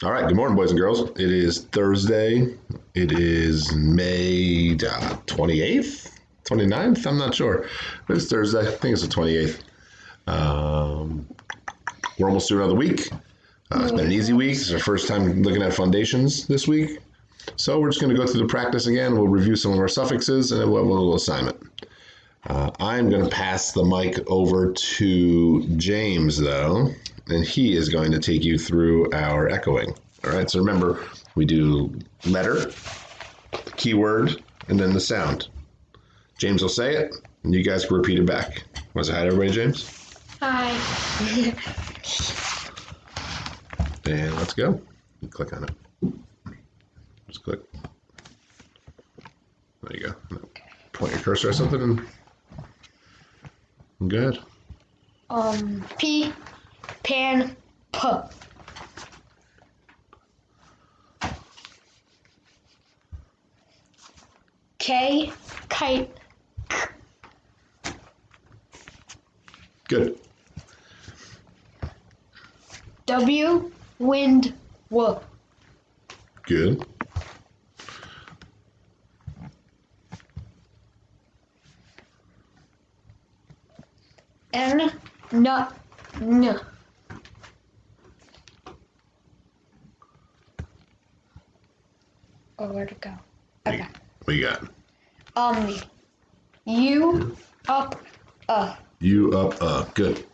All right, good morning, boys and girls. It is Thursday. It is May 28th, 29th? I'm not sure. But it's Thursday. I think it's the 28th. We're almost through another week. It's been an easy week. It's our first time looking at foundations this week. So we're just going to go through the practice again. We'll review some of our suffixes and then we'll have a little assignment. I'm going to pass the mic over to James, though, and he is going to take you through our echoing. All right, so remember, we do letter, keyword, and then the sound. James will say it, and you guys can repeat it back. Want to say hi to everybody, James? Hi. And let's go. You click on it. Just click. There you go. Point your cursor or something and good. P, pan, p. K, kite. Good. W, wind, w. Good. N, nut, n. Oh, where'd it go? Okay. What you got? U, up, You up. Good.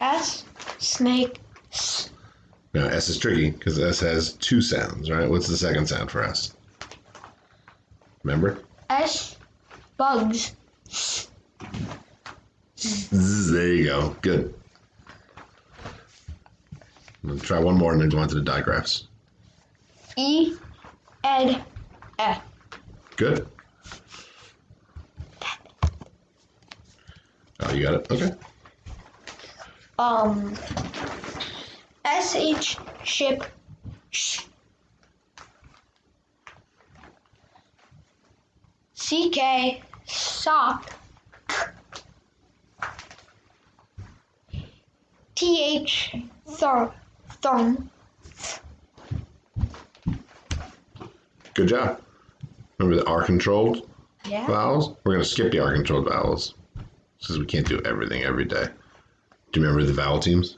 S, snake, s. Now, S is tricky because S has two sounds, right? What's the second sound for S? Remember? S, bugs, s. Zzz, there you go. Good. I'm going to try one more and then go on to the digraphs. E, ed, e. Good. Oh, you got it? Okay. SH, ship, sh. CK, sock. TH, thumb. Good job. Remember the R-controlled Yeah. vowels? We're going to skip the R-controlled vowels since we can't do everything every day. Do you remember the vowel teams?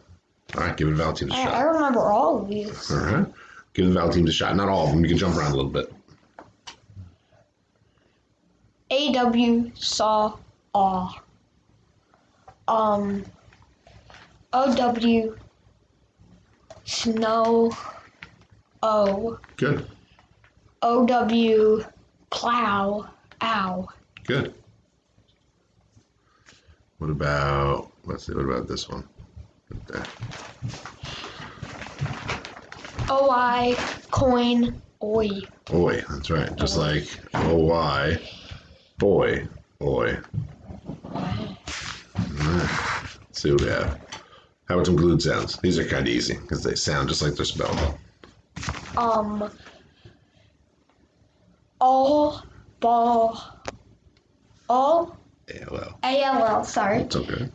All right, give the vowel teams a I shot. remember all of these. All right. Give the vowel teams a shot. Not all of them. You can jump around a little bit. AW, saw, aw. OW, snow, O. Good. OW, plow, ow. Good. What about, let's see, what about this one? Right there. OI, coin, oi. Oi, that's right. Just like O-Y, boy, oi. Let's see what we have. How about some glued sounds? These are kind of easy because they sound just like they're spelled. All, ball, all, ALL. ALL, sorry. It's okay.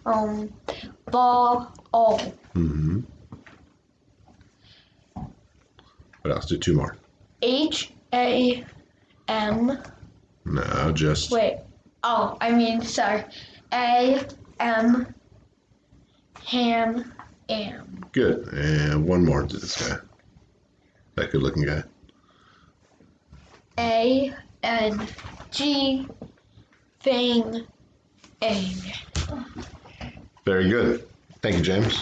Ball, all. Mm-hmm. What else? Do two more. HAM. No, just. Wait. Oh, sorry. AM. Ham. Am. Good. And one more to this guy. That good looking guy. ANG. Thing. Ang. Very good. Thank you, James.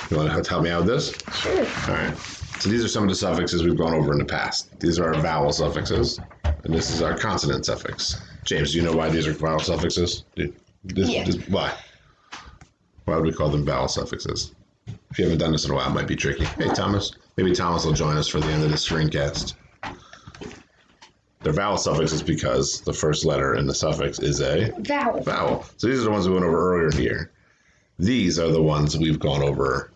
You want to help me out with this? Sure. All right. So these are some of the suffixes we've gone over in the past. These are our vowel suffixes, and this is our consonant suffix. James, do you know why these are vowel suffixes? Yeah. Why? Why would we call them vowel suffixes? If you haven't done this in a while, it might be tricky. Hey, Thomas. Maybe Thomas will join us for the end of the screencast. They're vowel suffixes because the first letter in the suffix is a Vowel. vowel. So these are the ones we went over earlier here. These are the ones we've gone over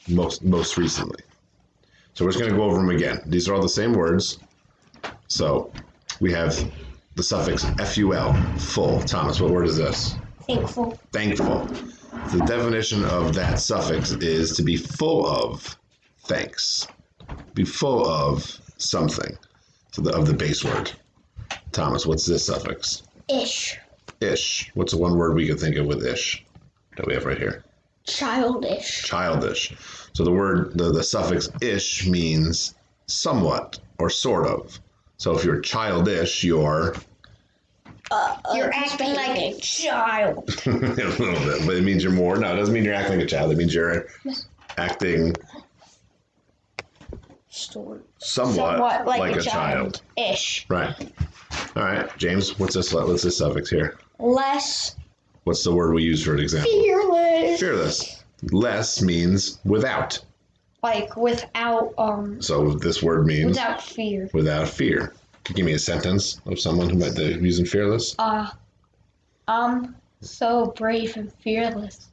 most recently. So we're just going to go over them again. These are all the same words. So we have the suffix ful, full. Thomas, what word is this? Thankful. Thankful. The definition of that suffix is to be full of thanks. Be full of something. So of the base word. Thomas, what's this suffix? Ish. Ish. What's the one word we could think of with ish that we have right here? Childish. Childish. So the word, the suffix ish means somewhat or sort of. So if you're childish, you're You're acting like a child. a little bit, but it means you're more. No, it doesn't mean you're acting like a child. It means you're acting somewhat like a child. Ish. Right. All right, James. What's this suffix here? Less What's the word we use for an example? fearless. Fearless. Less means without. Like without So this word means without fear. without fear. Can you give me a sentence of someone who might be using fearless? I'm so brave and fearless.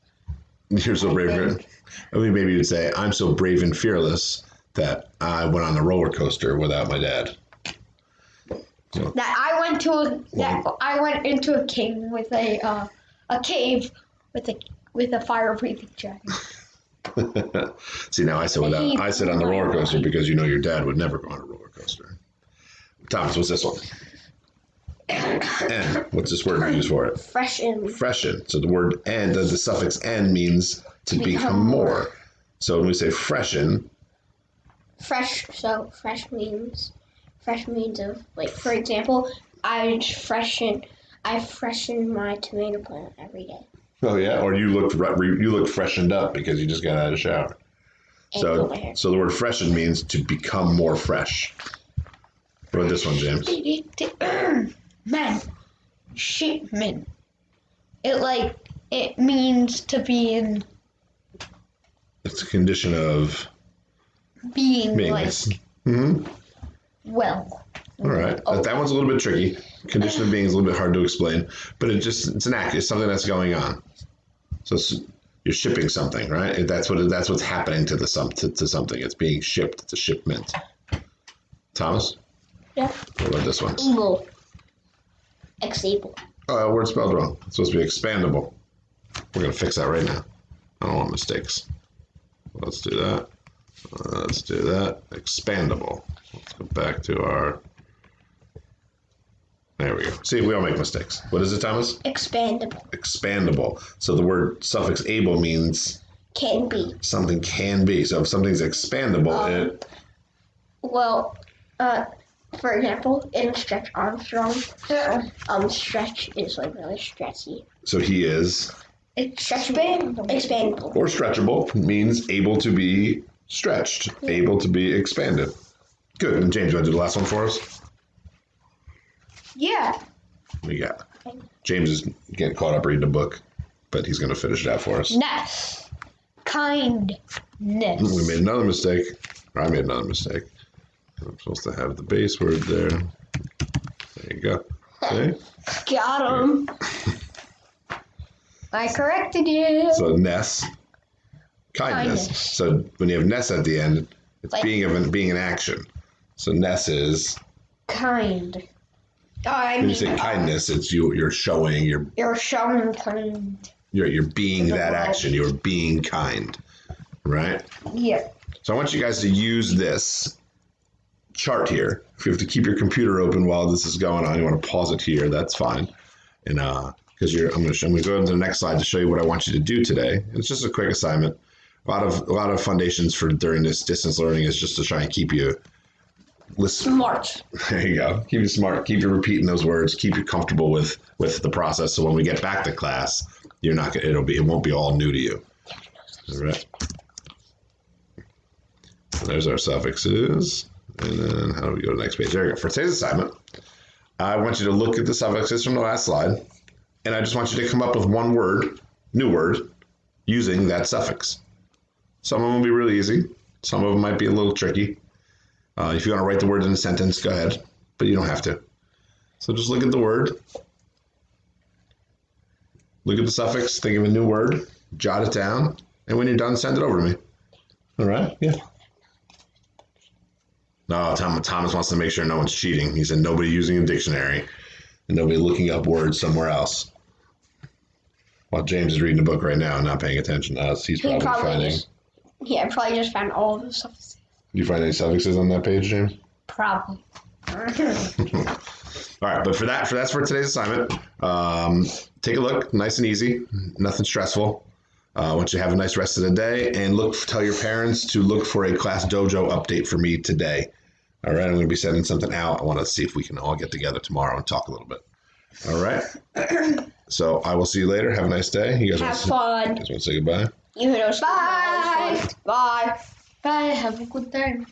You're so brave. I mean, maybe you'd say, I'm so brave and fearless that I went on a roller coaster without my dad. So, That I went into a cave with a fire breathing dragon. see, now I said without. I said on the roller coaster because you know your dad would never go on a roller coaster. Thomas, what's this one? And what's this word we use for it? Freshen. Freshen. So the word "and," the suffix "and" means to become more. So when we say freshen, Fresh. So fresh means of, like, for example, I freshen my tomato plant every day. oh yeah, or you looked freshened up because you just got out of the shower. And pull my hair. So the word freshen means to become more fresh. What about this one, James? Man, shipment. It means to be in It's a condition of being being. like well. All right, that one's a little bit tricky. Condition of being is a little bit hard to explain, but it's an act. It's something that's going on. So you're shipping something, right? That's what's happening to something. It's being shipped. It's a shipment. Thomas, Yeah. what about this one? Evil. Ex-able. Oh, word spelled wrong. It's supposed to be expandable. We're gonna fix that right now. I don't want mistakes. Let's do that. Let's do that. Expandable. Let's go back to our. There we go. See, we all make mistakes. What is it, Thomas? Expandable. Expandable. So the word suffix able means Can be. something can be. So if something's expandable, Well, for example, in Stretch Armstrong, Stretch is like really stretchy. so he is, Expandable. or stretchable, means able to be stretched, able to be expanded. Good. And James, you want to do the last one for us? Yeah. We got James is getting caught up reading a book, but he's going to finish it out for us. Ness. Kindness. We made another mistake. Or I made another mistake. I'm supposed to have the base word there. There you go. Okay. Got him. I corrected you. So ness, kindness. So when you have ness at the end, it's Like- being an action. So ness is Kind. I when you mean, say kindness, it's you're showing you're showing kind. you're being that action. You're being kind, right? Yeah. So I want you guys to use this chart here. If you have to keep your computer open while this is going on, you want to pause it here. That's fine. And because I'm going to go to the next slide to show you what I want you to do today. It's just a quick assignment. A lot of foundations for during this distance learning is just to try and keep you Smart. There you go. Keep you smart. Keep you repeating those words. Keep you comfortable with the process. So when we get back to class, you're not gonna. It won't be all new to you. All right. So there's our suffixes, and then how do we go to the next page? There we go. For today's assignment, I want you to look at the suffixes from the last slide, and I just want you to come up with one word, new word, using that suffix. Some of them will be really easy. Some of them might be a little tricky. If you want to write the word in a sentence, go ahead, but you don't have to. So just look at the word, look at the suffix, think of a new word, jot it down, and when you're done, send it over to me. All right? Yeah. No, Thomas wants to make sure no one's cheating. He said nobody using a dictionary and nobody looking up words somewhere else. While James is reading a book right now and not paying attention to us, he's He probably finding. probably just found all the stuff. Do you find any suffixes on that page, James? Probably. All right, but that's for today's assignment. Take a look, nice and easy, nothing stressful. I want you to have a nice rest of the day, and tell your parents to look for a Class Dojo update for me today. All right, I'm going to be sending something out. I want to see if we can all get together tomorrow and talk a little bit. All right. So I will see you later. Have a nice day. You guys Have fun. You guys want to say goodbye? Even though it's Bye. Bye. Bye. Have a good time.